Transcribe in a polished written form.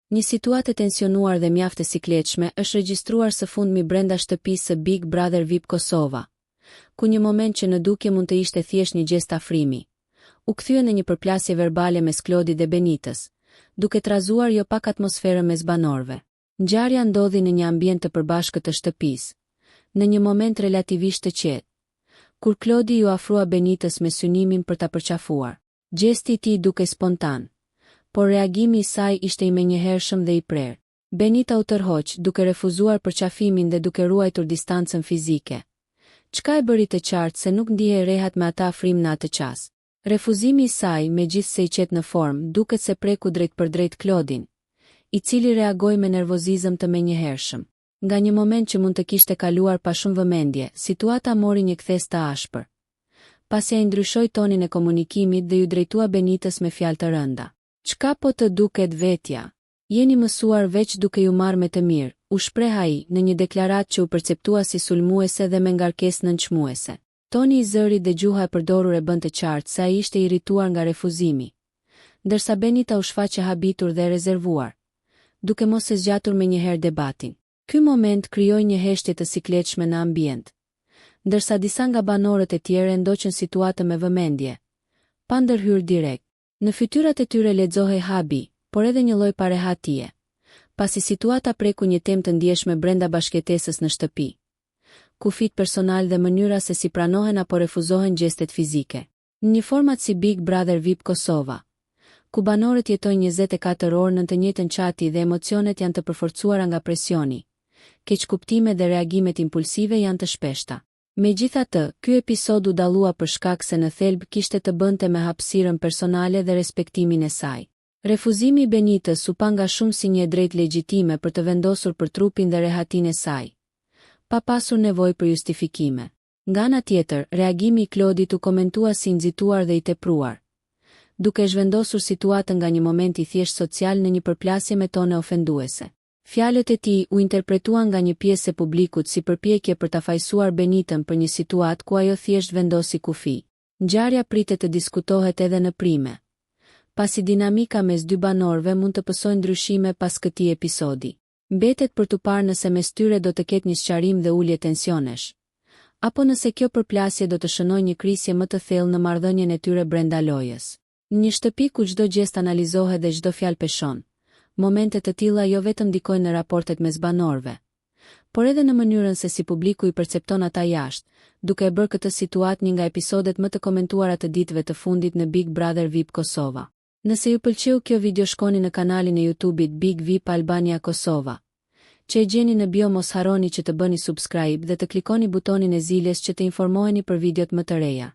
Një situatë e tensionuar dhe mjaft e sikletshme është regjistruar së fundmi brenda shtëpisë së Big Brother VIP Kosova, ku një moment që në dukje mund të ishte thjesht një gest afrimi, u kthye në një përplasje verbale mes Klodit dhe Benitës, duke trazuar jo pak atmosferën mes banorëve. Ngjarja ndodhi në një ambient të përbashkët të shtëpisë, në një moment relativisht të qetë, kur Klodi ju afrua Benitës me synimin për ta përqafuar. Gjesti i tij dukej spontan, por reagimi i saj ishte i menjëhershëm dhe i prerë. Benita u tërhoq, duke refuzuar përqafimin dhe duke ruajtur distancën fizike. Çka e bëri të qartë se nuk ndihej rehat me ata afrim në atë qast. Refuzimi i saj, megjithse i qetë në formë, duket se preku drejt për drejt Klodin, i cili reagoi me nervozizëm të menjëhershëm. Nga një moment që mund të kishte kaluar pa shumë vëmendje, situata mori një kthes të ashpër. Pasi ai ndryshoi tonin e komunikimit dhe ju drejtua Benitës me fjalë të rënda. Çka po të duket vetja? Jeni mësuar veç duke ju marrë me të mirë, u shpreh ai në një deklaratë që u perceptua si sulmuese dhe me ngarkesë nënçmuese. Toni i zërit dhe gjuha e përdorur e bën të qartë se ai ishte irrituar nga refuzimi, ndërsa Benita u shfaqe habitur dhe rezervuar, duke mos e zgjatur menjëherë debatin. Ky moment krijoi një heshtje të sikletshme në ambient, ndërsa disa nga banorët e tjerë ndoqën situatën me vëmendje, pa ndërhyrë direkt. Në fytyrat e tyre lexohej habi, por edhe një lloj parehatie, pasi situata preku një temë të ndjeshme brenda bashkëtesës në shtëpi. Kufit personal dhe mënyra se si pranohen apo refuzohen gjestet fizike. Në një format si Big Brother VIP Kosova, ku banorët jetojnë 24 orë në të njëjtën qati dhe emocionet janë të përforcuara nga presioni, keqkuptimet dhe reagimet impulsive janë të shpeshta. Megjithatë, ky episod u dallua për shkak se në thelb kishte të bënte me hapësirën personale dhe respektimin e saj. Refuzimi i Benitës u pa nga shumë si një drejtë legjitime për të vendosur për trupin dhe rehatinë e saj, pa pasur nevojë për justifikime. Nga ana tjetër, reagimi i Klodit u komentua si nxituar dhe i tepruar, duke zhvendosur situatën nga një moment i thjesht social në një përplasje me tone ofenduese. Fjalët e tij u interpretuan nga një pjesë e publikut si përpjekje për ta fajsuar Benitën për një situatë ku ajo thjesht vendosi kufi. Ngjarja pritet të diskutohet edhe në prime, pasi dinamika mes dy banorëve mund të pësojë ndryshime pas këtij episodi. Mbetet për të parë nëse mes tyre do të ketë një sqarim dhe ulje tensionesh, apo nëse kjo përplasje do të shënojë një krisje më të thellë në marrëdhënien e tyre brenda lojës. Në një shtëpi ku çdo gjest analizohet dhe çdo fjalë peshon, momentet të tilla jo vetëm ndikojnë në raportet mes banorëve, por edhe në mënyrën se si publiku i percepton ata jashtë, duke e bërë këtë situatë një nga episodet më të komentuara të ditëve të fundit në Big Brother VIP Kosova. Nëse ju pëlqeu kjo video, shkoni në kanalin e YouTube-it Big VIP Albania Kosova, që e gjeni në bio. Mos harroni që të bëni subscribe dhe të klikoni butonin e ziljes që të informoheni për videot më të reja.